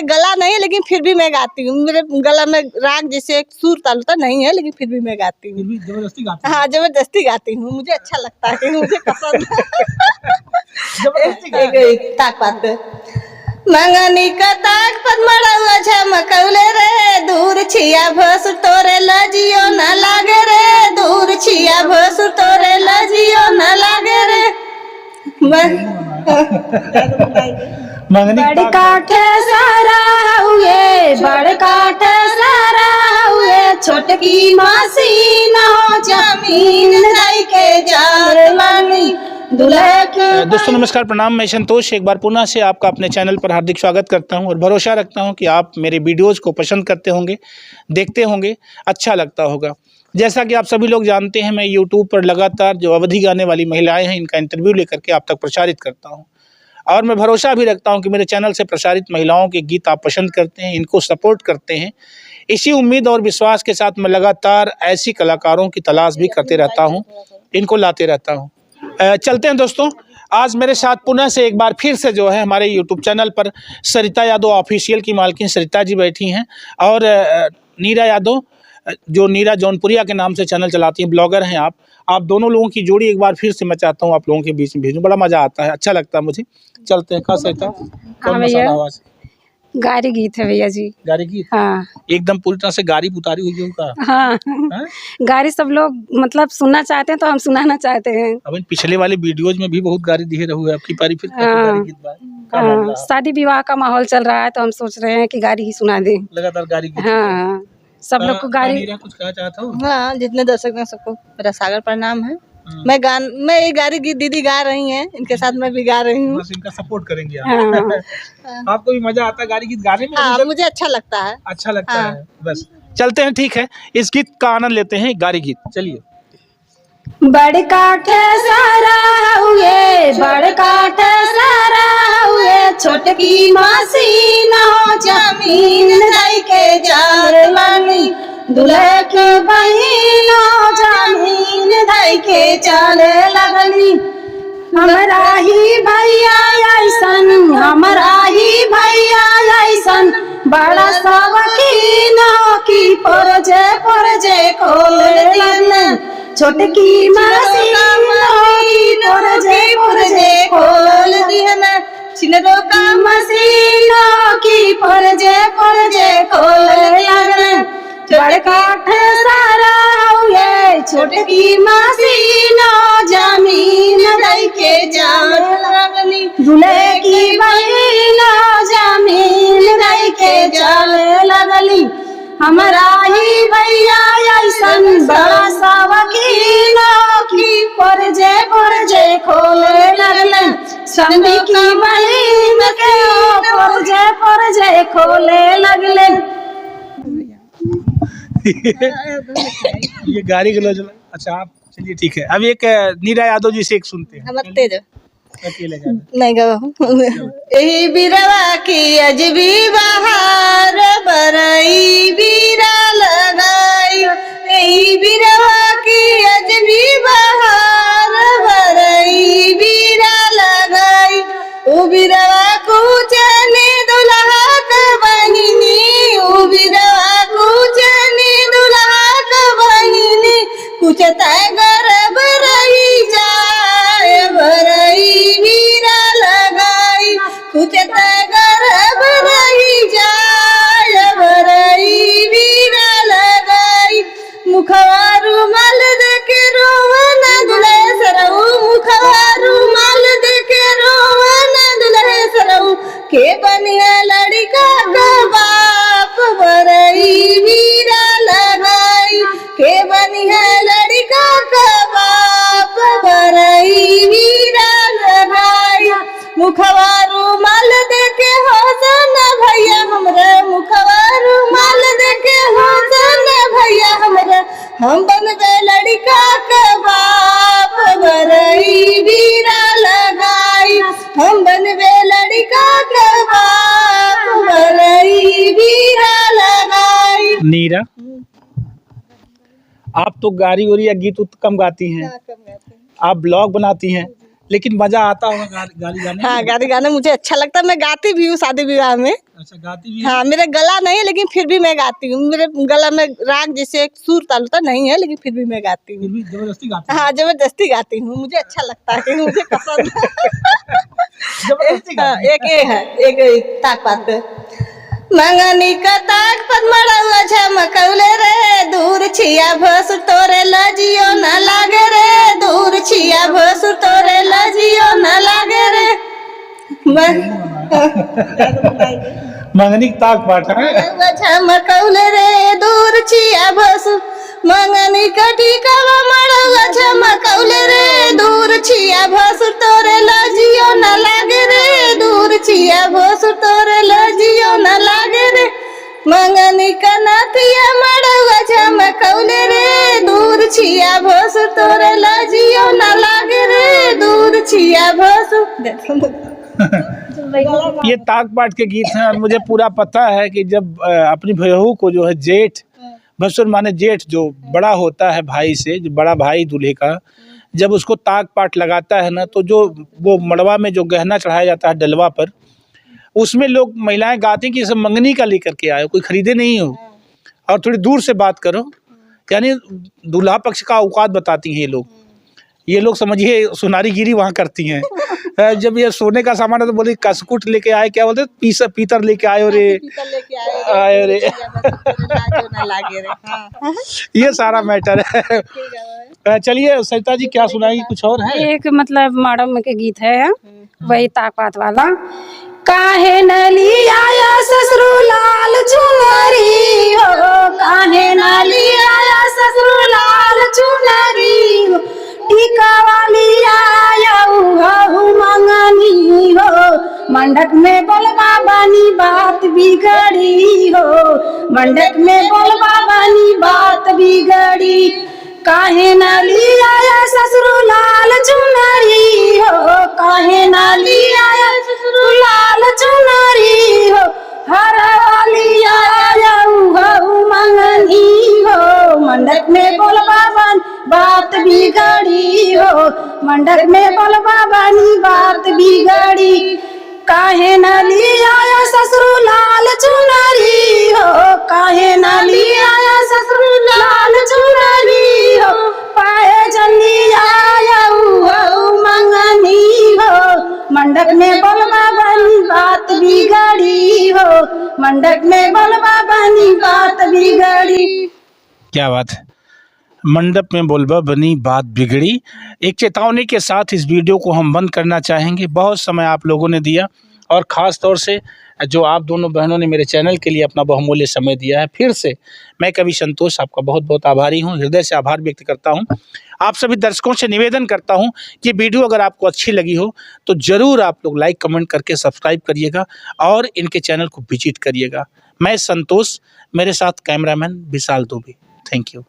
मेरा गला नहीं है लेकिन फिर भी मैं गाती हूँ। मेरे गला में राग जैसे एक सुर ताल होता नहीं है, लेकिन फिर भी मैं गाती हूँ। जबरदस्ती गाती हाँ, जबरदस्ती गाती हूँ, मुझे अच्छा लगता है, मुझे पसंद है। मंगनी का ताक पद्मड़वा झमकौले रे, दूर छिया भसुर तोरे लजियो न लागे रे, दूर छिया भसुर तोरे लजियो न लागे रे। बड़ काठ सारा हुए, बड़ काठ सारा हुए, छोटकी मासी न हो जमीन दई के जार लानी। दोस्तों नमस्कार, प्रणाम। मैं संतोष एक बार पुनः से आपका अपने चैनल पर हार्दिक स्वागत करता हूं और भरोसा रखता हूं कि आप मेरे वीडियोज़ को पसंद करते होंगे, देखते होंगे, अच्छा लगता होगा। जैसा कि आप सभी लोग जानते हैं, मैं यूट्यूब पर लगातार जो अवधि गाने वाली महिलाएं हैं, इनका इंटरव्यू लेकर के आप तक प्रसारित करता हूं और मैं भरोसा भी रखता हूं कि मेरे चैनल से प्रसारित महिलाओं के गीत आप पसंद करते हैं, इनको सपोर्ट करते हैं। इसी उम्मीद और विश्वास के साथ मैं लगातार ऐसी कलाकारों की तलाश भी करते रहता हूँ, इनको लाते रहता हूँ। चलते हैं दोस्तों, आज मेरे साथ पुनः से एक बार फिर से जो है हमारे यूट्यूब चैनल पर सरिता यादव ऑफिशियल की मालकिन सरिता जी बैठी हैं और नीरा यादव, जो नीरा जौनपुरिया के नाम से चैनल चलाती हैं, ब्लॉगर हैं आप दोनों लोगों की जोड़ी एक बार फिर से मैं चाहता हूँ आप लोगों के बीच में भेजूँ। बड़ा मज़ा आता है, अच्छा लगता है मुझे। चलते हैं। खास सरिता, कौन मसाला आवाज़? गारी गीत है भैया जी। गारी गीत? हाँ, एकदम पूरी तरह से गारी उतारी हुई है का। हाँ, गारी सब लोग मतलब सुनना चाहते हैं तो हम सुनाना चाहते हैं। अब इन पिछले वाले वीडियोज में भी बहुत गारी दिए रहे, आपकी पारी फिर गारी गीत हाँ, शादी विवाह का माहौल चल रहा है तो हम सोच रहे हैं कि गारी ही सुना दें। लगातार गारी गीत। हाँ, सब लोग को गारी। कुछ कहा चाहता हूँ? हाँ, जितने दर्शक हैं सबको मेरा सागर प्रणाम है। मैं ये गारी गीत दीदी गा रही हैं, इनके साथ मैं भी गा रही हूँ। बस इनका सपोर्ट करेंगे आप। आपको भी मजा आता है गारी गीत गाने में? हाँ, मुझे अच्छा लगता है। अच्छा लगता है। बस चलते हैं, ठीक है, इस गीत का आनंद लेते हैं, गारी गीत। चलिए। बड़ काठ सारा हुए, बड़ काठ सारा हुए, छोटकी मासी न हो जमीन दई के जार लानी। दुल्हे की बहिन हो जमीन दई के चले लगनी। हमरा ही भैया ऐसन, हमरा ही भैया ऐसन, बड़ा शौकीन हो की परजे खोले लगने। छोटकी मासी परजे खोल दिहन, छिनरो का मसीन की परजे खोल लगन। बड़ काठ सारा हुए, छोटकी मासी जमीन दई के जार लगनी। दूल्हे की बहिन जमीन दई के जार लगली। हमरा ही भैया ऐसन, बड़ा शौकीन की परजे खोले लगलन। स्वामी की बहिन के परजे खोले लगलन। ये गाड़ी के लोग। अच्छा, आप चलिए, ठीक है। अब एक नीरा यादव जी से एक सुनते हैं। नहीं यही बिरवा की अजबी बहार, बरई बीरा लगाई। यही बिरवा की अजबी बहार, बरई बीरा लगाई। ओ बिरवा कुचने दुल्हा का बहिनी, ओ बिरवा कुचने दुल्हा का बहिनी। कुचता गर्भ रही जाए, बरई बीरा लगाई। कुचता गर्भ रही जाए, बरई बीरा लगाई। मुखवा रुमाल देके रोवन दुल्हे सरऊ, मुखवा रुमाल देके रोवन दुल्हे सरऊ। के बनिया लड़का का बाप, बरई बीरा लगाई। के बनिया लड़का का बाप, बरई बीरा लगाई। मुखवा रुमाल देके होसन भैया हमरे, मुखवा रुमाल देके होसन भैया हमरे। हम बनबे लड़का का बाप, बरई बीरा लगाई। हम बनबे लड़का का बाप, बरई बीरा लगाई। नीरा, आप तो गारी और या गीत कम गाती हैं, आप ब्लॉग बनाती हैं, लेकिन मजा आता होगा गाली गाने हाँ, में? गाने गाना मुझे अच्छा लगता है। मैं गाती भी हूँ शादी विवाह में। अच्छा, गाती भी है? हाँ, मेरा गला नहीं है लेकिन फिर भी मैं गाती हूँ। मेरे गला में राग जैसे एक सुर ताल होता नहीं है, लेकिन फिर भी मैं गाती फिर हूँ। भी जबरदस्ती गाती हैं? हाँ, जबरदस्ती गाती हूँ। मुझे अच्छा लगता है कि मुझे पसंद जबरदस्ती हाँ, गाती हैं? एक ये है, एक ताक पात मंगनी का ताक पद मड़ौआ झमकौले रे, दूर छिया भसुर तोरे लजियो न लागे रे, दूर छिया भसुर तोरे लजियो न लागे रे। मंगनी ताक पाठ है? झमकौले रे, दूर छिया भसुर मंगनी कटी कवा मड़ौआ झमकौले रे, दूर छिया भसुर तोरे लजियो न लागे रे, दूर छिया भसुर तोरे लजियो न लागे रे। मंगनी कनतिया मड़ौआ झमकौले रे, दूर छिया भसुर तोरे लजियो न लागे रे, दूर छिया भसुर। ये ताक पाठ के गीत हैं और मुझे पूरा पता है कि जब अपनी बहू को जो है जेठ, भसुर माने जेठ, जो बड़ा होता है भाई से, जो बड़ा भाई दूल्हे का, जब उसको ताक पाठ लगाता है ना, तो जो वो मड़वा में जो गहना चढ़ाया जाता है डलवा पर, उसमें लोग महिलाएं गाती हैं कि सब मंगनी का लेकर के आए, कोई खरीदे नहीं हो, और थोड़ी दूर से बात करो, यानी दूल्हा पक्ष का औकात बताती हैं ये लोग समझिए सुनारी गिरी वहाँ करती हैं। जब ये सोने का सामान है तो बोले कसकुट लेके आए, क्या बोलते पीतर लेके आयो रे, आयो रे। ये सारा मैटर है। चलिए सरिता जी, क्या सुनाएंगी, कुछ और है? एक मतलब मैडम के गीत है वही ताकपात वाला। काहे न लिया ससुर लाल चुनरी हो, काहे न लिया ससुर लाल चुनरी हो, टीका वाली आया हूँ मंगनी हो, मंडक में बोलबा बानी बात बिगड़ी हो, मंडक में बोलबा बानी बात बिगड़ी। काहे न लिया ससुर लाल चुनरी हो, काहे न लिया ससुर लाल चुनरी हो, हर वाली आया हूँ मंगनी हो, मंडक में बोलबा बानी बात बिगड़ी हो, मंडक में बोलबा बानी बात बिगड़ी। काहे न लिया ससुर लाल चुनरी हो, काहे न लिया ससुर लाल चुनरी हो, पाए जल्दी आया हूँ मंगनी हो, मंडक में बोलबा बानी बात बिगड़ी हो, मंडक में बोलबा बानी बात बिगड़ी। क्या बात है, मंडप में बोलबा बनी बात बिगड़ी। एक चेतावनी के साथ इस वीडियो को हम बंद करना चाहेंगे। बहुत समय आप लोगों ने दिया और ख़ास तौर से जो आप दोनों बहनों ने मेरे चैनल के लिए अपना बहुमूल्य समय दिया है, फिर से मैं कवि संतोष आपका बहुत बहुत आभारी हूं, हृदय से आभार व्यक्त करता हूं। आप सभी दर्शकों से निवेदन करता हूं कि वीडियो अगर आपको अच्छी लगी हो तो ज़रूर आप लोग लाइक कमेंट करके सब्सक्राइब करिएगा और इनके चैनल को विजिट करिएगा। मैं संतोष, मेरे साथ cameraman Vishal Dubey. Thank you.